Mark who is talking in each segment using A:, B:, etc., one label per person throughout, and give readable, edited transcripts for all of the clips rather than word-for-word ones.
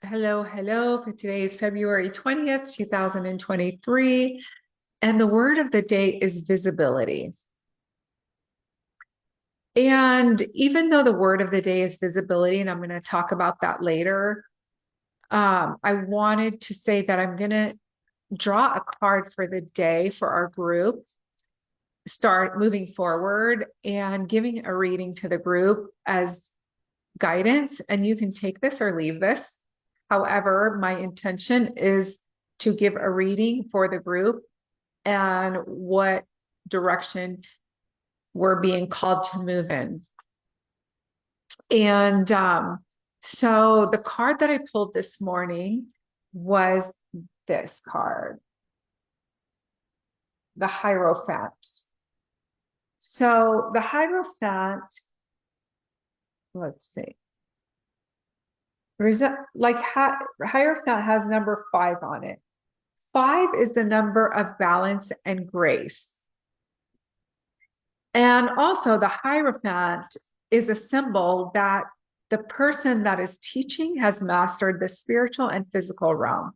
A: Hello, hello. For today is February 20th, 2023. And the word of the day is visibility. And even though the word of the day is visibility, and I'm going to talk about that later, I wanted to say that I'm going to draw a card for the day for our group, start moving forward and giving a reading to the group as guidance. And you can take this or leave this. However, my intention is to give a reading for the group and what direction we're being called to move in. And so the card that I pulled this morning was this card, the Hierophant. So the Hierophant, let's see. Hierophant has number 5 on it. 5 is the number of balance and grace. And also the Hierophant is a symbol that the person that is teaching has mastered the spiritual and physical realm.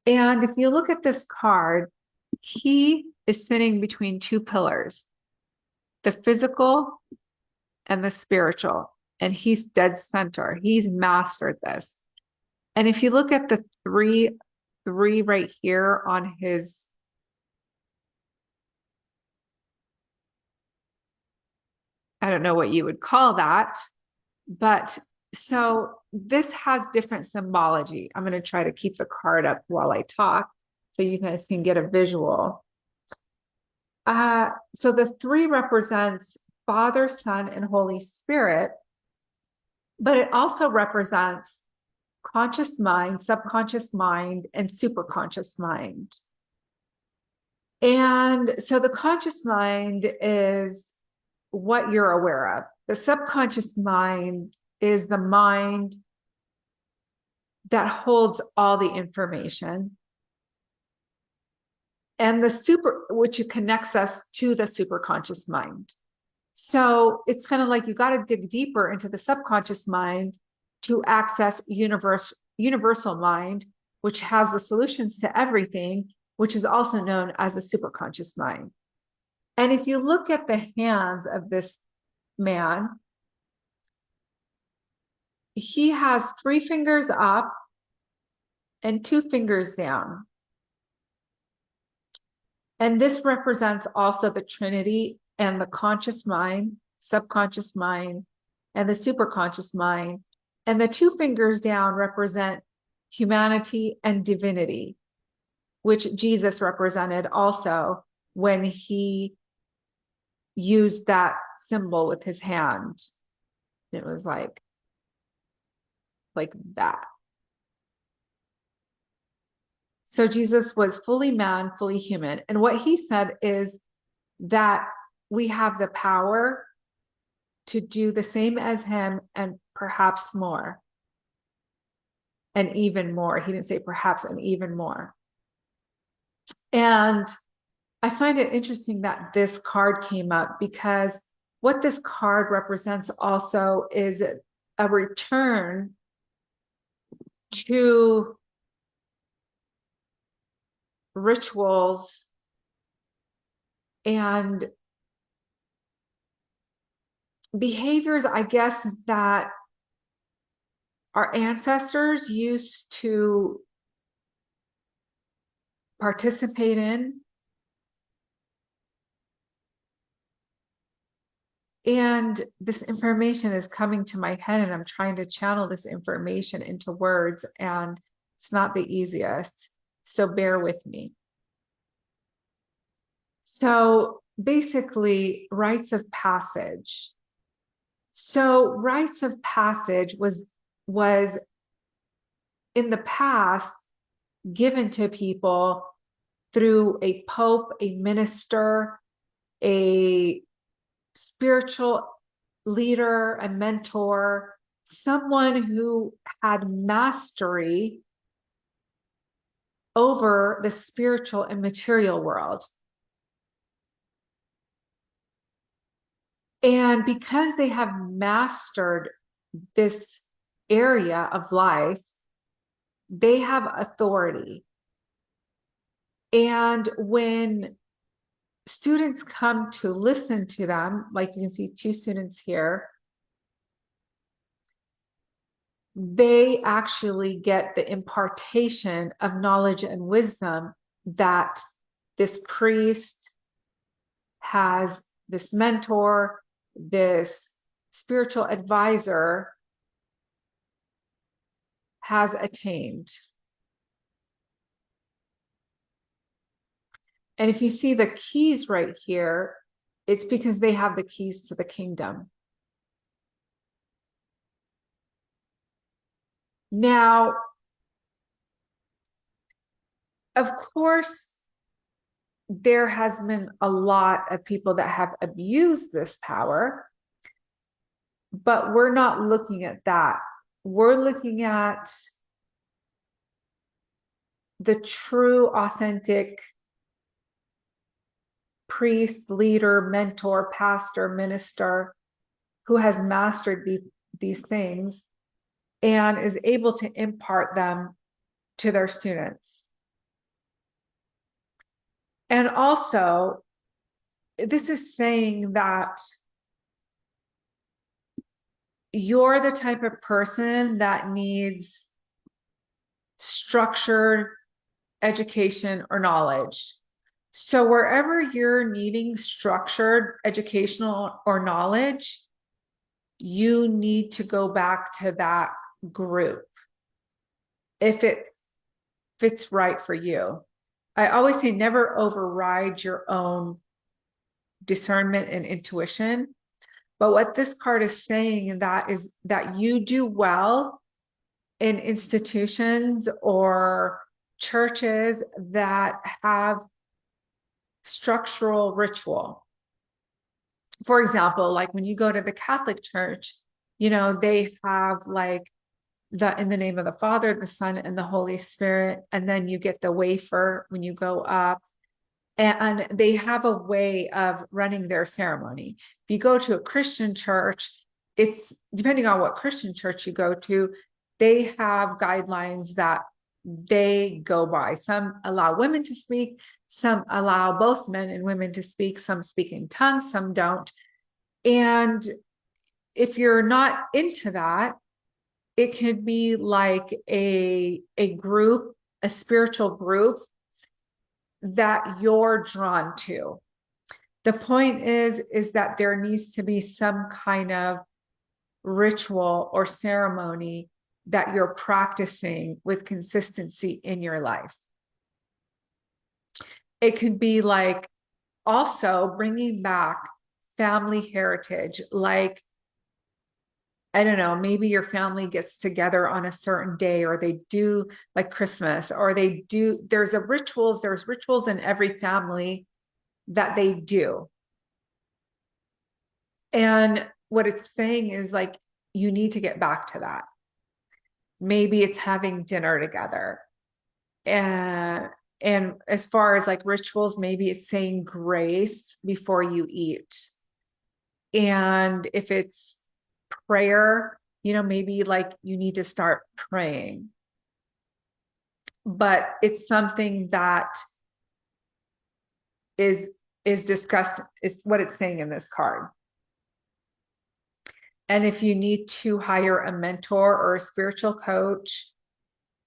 A: And if you look at this card, he is sitting between two pillars, the physical and the spiritual. And he's dead center. He's mastered this. And if you look at the three right here on his I don't know what you would call that, but so this has different symbology. I'm going to try to keep the card up while I talk so you guys can get a visual. So the 3 represents Father, Son, and Holy Spirit, but it also represents conscious mind, subconscious mind, and superconscious mind. And so the conscious mind is what you're aware of. The subconscious mind is the mind that holds all the information. And which connects us to the superconscious mind. So it's kind of like you got to dig deeper into the subconscious mind to access universal mind, which has the solutions to everything, which is also known as the superconscious mind. And if you look at the hands of this man, he has 3 fingers up and 2 fingers down. And this represents also the Trinity and the conscious mind, subconscious mind, and the superconscious mind. And the 2 fingers down represent humanity and divinity, which Jesus represented also when he used that symbol with his hand. It was like that. So Jesus was fully man, fully human. And what he said is that we have the power to do the same as him and perhaps more. And even more. He didn't say perhaps, and even more. And I find it interesting that this card came up because what this card represents also is a return to rituals and behaviors, I guess, that our ancestors used to participate in. And this information is coming to my head, and I'm trying to channel this information into words, and it's not the easiest. So bear with me. So basically, rites of passage. So rites of passage was in the past given to people through a pope, a minister, a spiritual leader, a mentor, someone who had mastery over the spiritual and material world. And because they have mastered this area of life, they have authority. And when students come to listen to them, like you can see 2 students here, they actually get the impartation of knowledge and wisdom that this priest has, this mentor, this spiritual advisor has attained. And if you see the keys right here, it's because they have the keys to the kingdom. Now, of course, there has been a lot of people that have abused this power, but we're not looking at that. We're looking at the true, authentic priest, leader, mentor, pastor, minister who has mastered these things and is able to impart them to their students. And also, this is saying that you're the type of person that needs structured education or knowledge. So wherever you're needing structured educational or knowledge, you need to go back to that group if it fits right for you. I always say never override your own discernment and intuition. But what this card is saying that is that you do well in institutions or churches that have structural ritual. For example, like when you go to the Catholic Church, you know, they have like the in the name of the Father, the Son, and the Holy Spirit, and then you get the wafer when you go up. And they have a way of running their ceremony. If you go to a Christian church, it's depending on what Christian church you go to, they have guidelines that they go by. Some allow women to speak, some allow both men and women to speak, some speak in tongues, some don't. And if you're not into that, it could be like a group, a spiritual group that you're drawn to. The point is that there needs to be some kind of ritual or ceremony that you're practicing with consistency in your life. It could be like also bringing back family heritage, like, I don't know, maybe your family gets together on a certain day, or they do like Christmas, or they do, there's rituals in every family that they do. And what it's saying is like, you need to get back to that. Maybe it's having dinner together. And as far as like rituals, maybe it's saying grace before you eat. And if it's prayer, you know, maybe like you need to start praying. But it's something that is discussed, is what it's saying in this card. And if you need to hire a mentor or a spiritual coach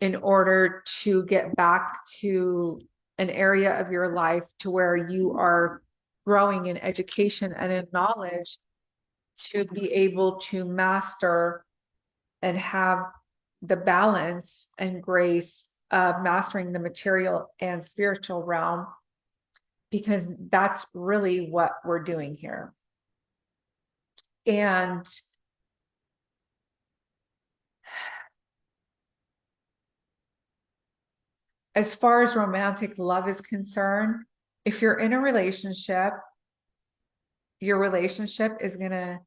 A: in order to get back to an area of your life to where you are growing in education and in knowledge, to be able to master and have the balance and grace of mastering the material and spiritual realm, because that's really what we're doing here. And as far as romantic love is concerned, if you're in a relationship, your relationship is going to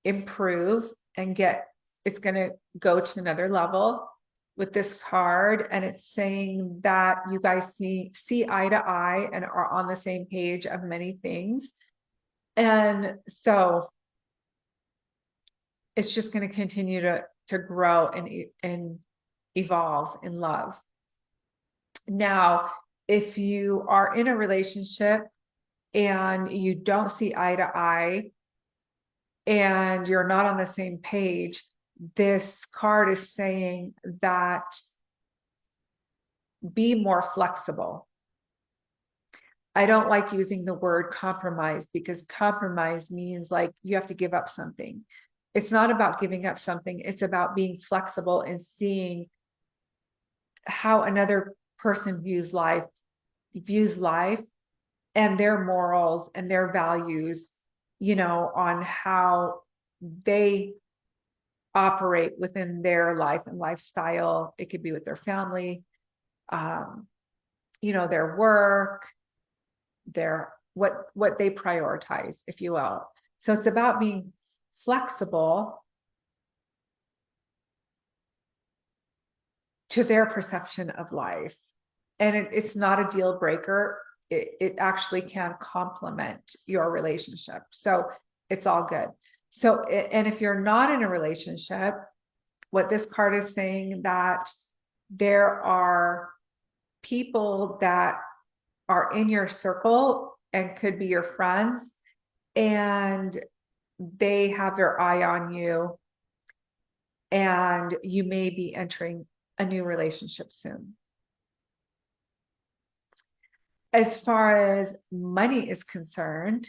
A: improve and it's going to go to another level with this card. And it's saying that you guys see eye to eye and are on the same page of many things. And so it's just going to continue to grow and evolve in love. Now, if you are in a relationship and you don't see eye to eye and you're not on the same page, this card is saying that be more flexible. I don't like using the word compromise because compromise means like you have to give up something. It's not about giving up something. It's about being flexible and seeing how another person views life and their morals and their values, on how they operate within their life and lifestyle. It could be with their family, their work, their what they prioritize, if you will. So it's about being flexible to their perception of life. And it's not a deal breaker. It actually can complement your relationship. So it's all good. So, and if you're not in a relationship, what this card is saying that there are people that are in your circle and could be your friends, and they have their eye on you, and you may be entering a new relationship soon. As far as money is concerned,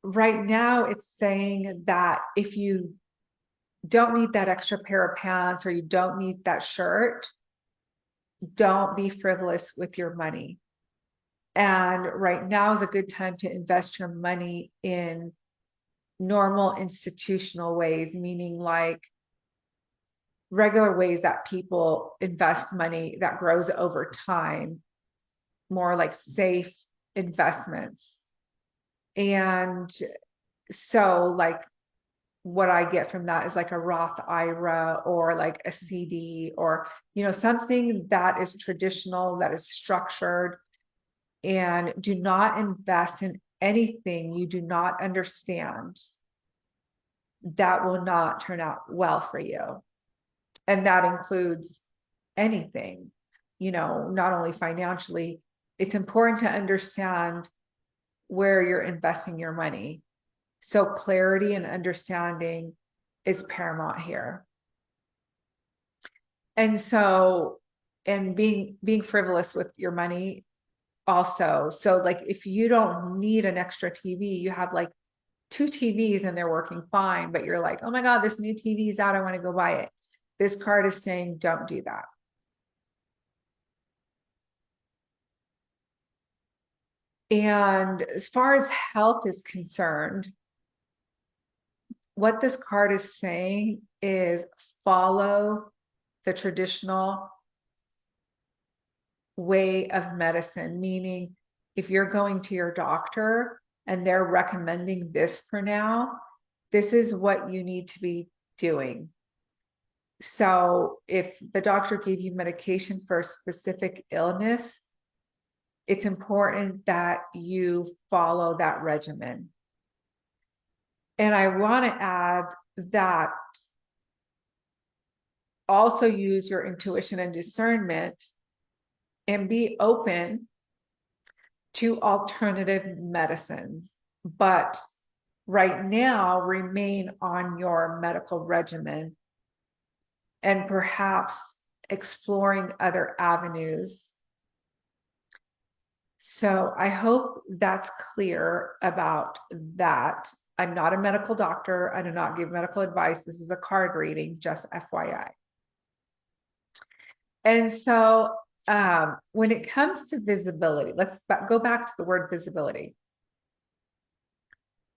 A: right now it's saying that if you don't need that extra pair of pants or you don't need that shirt, don't be frivolous with your money. And right now is a good time to invest your money in normal institutional ways, meaning like regular ways that people invest money that grows over time, more like safe investments. And so like what I get from that is like a Roth IRA or like a CD or, something that is traditional, that is structured. And do not invest in anything you do not understand. That will not turn out well for you. And that includes anything, not only financially. It's important to understand where you're investing your money. So clarity and understanding is paramount here. And so, and being frivolous with your money also. So like if you don't need an extra TV, you have like 2 TVs and they're working fine, but you're like, oh my God, this new TV is out, I want to go buy it. This card is saying, don't do that. And as far as health is concerned, what this card is saying is follow the traditional way of medicine, meaning if you're going to your doctor and they're recommending this for now, this is what you need to be doing. So if the doctor gave you medication for a specific illness, it's important that you follow that regimen. And I want to add that also use your intuition and discernment and be open to alternative medicines. But right now, remain on your medical regimen and perhaps exploring other avenues. So I hope that's clear about that. I'm not a medical doctor. I do not give medical advice. This is a card reading, just FYI. And so when it comes to visibility, let's go back to the word visibility.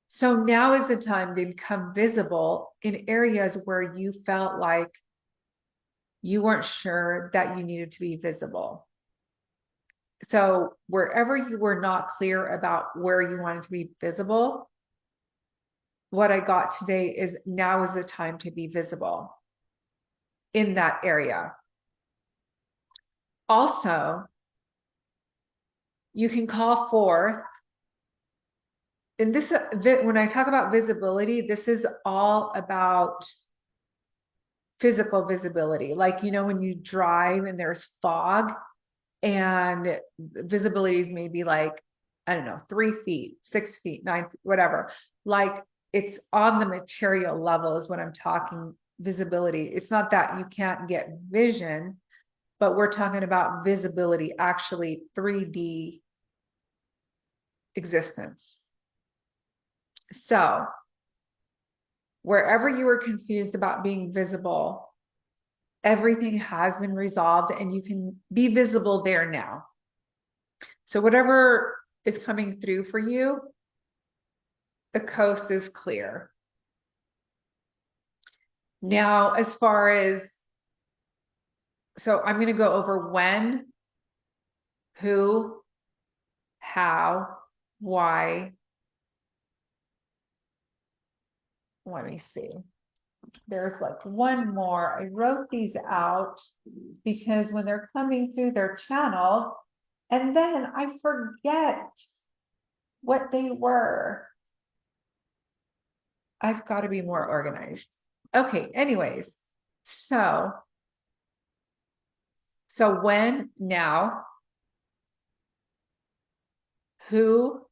A: So now is the time to become visible in areas where you felt like you weren't sure that you needed to be visible. So wherever you were not clear about where you wanted to be visible, what I got today is now is the time to be visible in that area. Also, you can call forth, and this, when I talk about visibility, this is all about physical visibility. Like, you know, when you drive and there's fog and visibility is maybe like, I don't know, 3 feet, 6 feet, 9 feet, whatever. Like it's on the material level is what I'm talking visibility. It's not that you can't get vision, but we're talking about visibility, actually 3D existence. So wherever you were confused about being visible, everything has been resolved and you can be visible there now. So whatever is coming through for you, the coast is clear. Now, as far as, so I'm going to go over when, who, how, why. Let me see. There's like one more. I wrote these out because when they're coming through, they're channeled. And then I forget what they were. I've got to be more organized. Okay, anyways. So when, now, who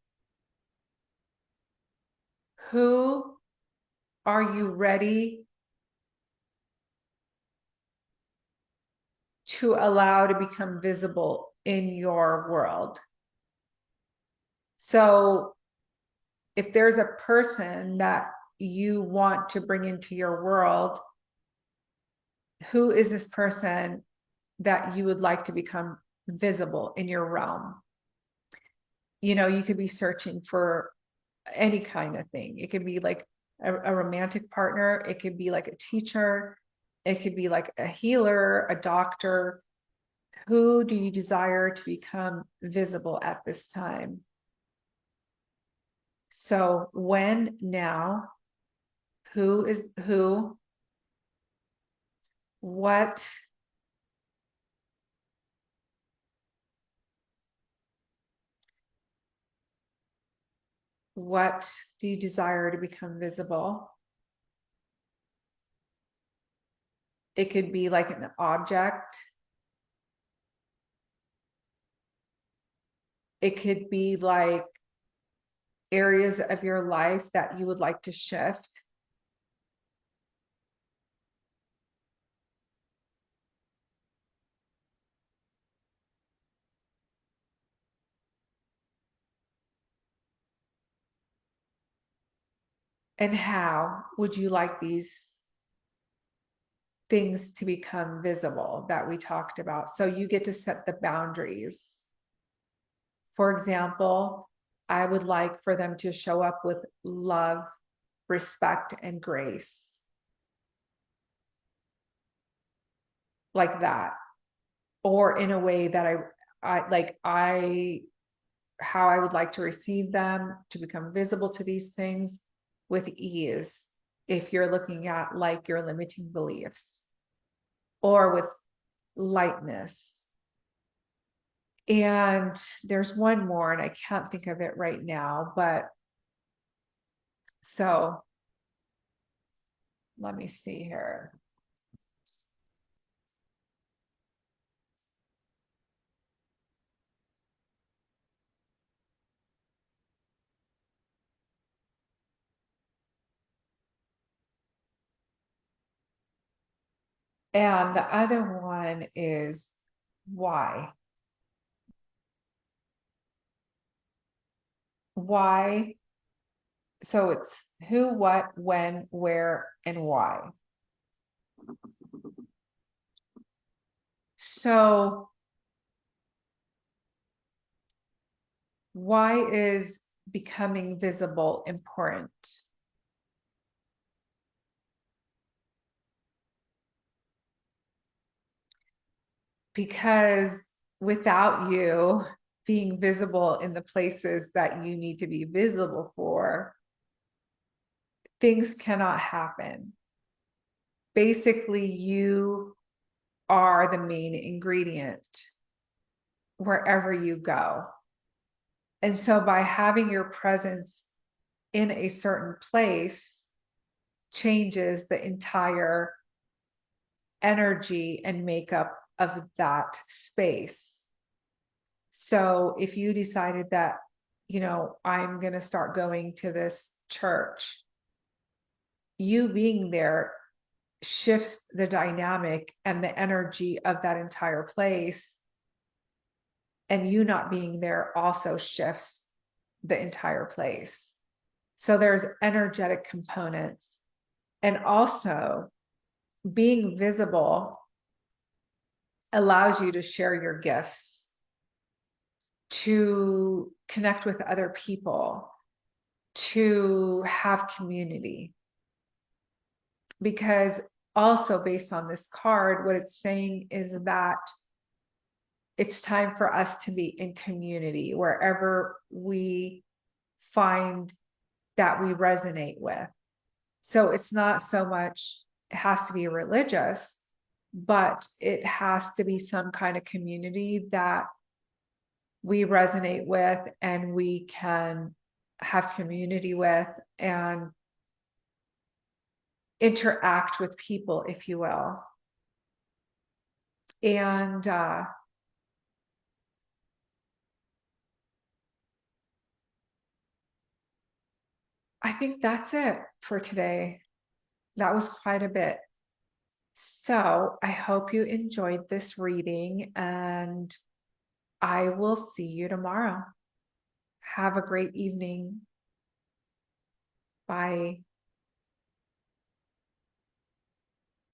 A: are you ready to allow to become visible in your world? So if there's a person that you want to bring into your world, who is this person that you would like to become visible in your realm? You know, you could be searching for any kind of thing. It could be like a romantic partner. It could be like a teacher. It could be like a healer, a doctor. Who do you desire to become visible at this time? So when, now, who is who, what do you desire to become visible? It could be like an object. It could be like areas of your life that you would like to shift. And how would you like these things to become visible that we talked about? So you get to set the boundaries. For example, I would like for them to show up with love, respect, and grace. Like that. Or in a way that how I would like to receive them to become visible to these things with ease. If you're looking at like your limiting beliefs, or with lightness. And there's one more, and I can't think of it right now, but so let me see here. And the other one is why. Why? So it's who, what, when, where, and why. So why is becoming visible important? Because without you being visible in the places that you need to be visible for, things cannot happen. Basically, you are the main ingredient wherever you go. And so by having your presence in a certain place changes the entire energy and makeup of that space. So if you decided that, I'm going to start going to this church, you being there shifts the dynamic and the energy of that entire place. And you not being there also shifts the entire place. So there's energetic components. And also, being visible allows you to share your gifts, to connect with other people, to have community. Because also, based on this card, what it's saying is that it's time for us to be in community wherever we find that we resonate with. So it's not so much, it has to be religious, but it has to be some kind of community that we resonate with and we can have community with and interact with people, if you will. And I think that's it for today. That was quite a bit. So I hope you enjoyed this reading, and I will see you tomorrow. Have a great evening. Bye.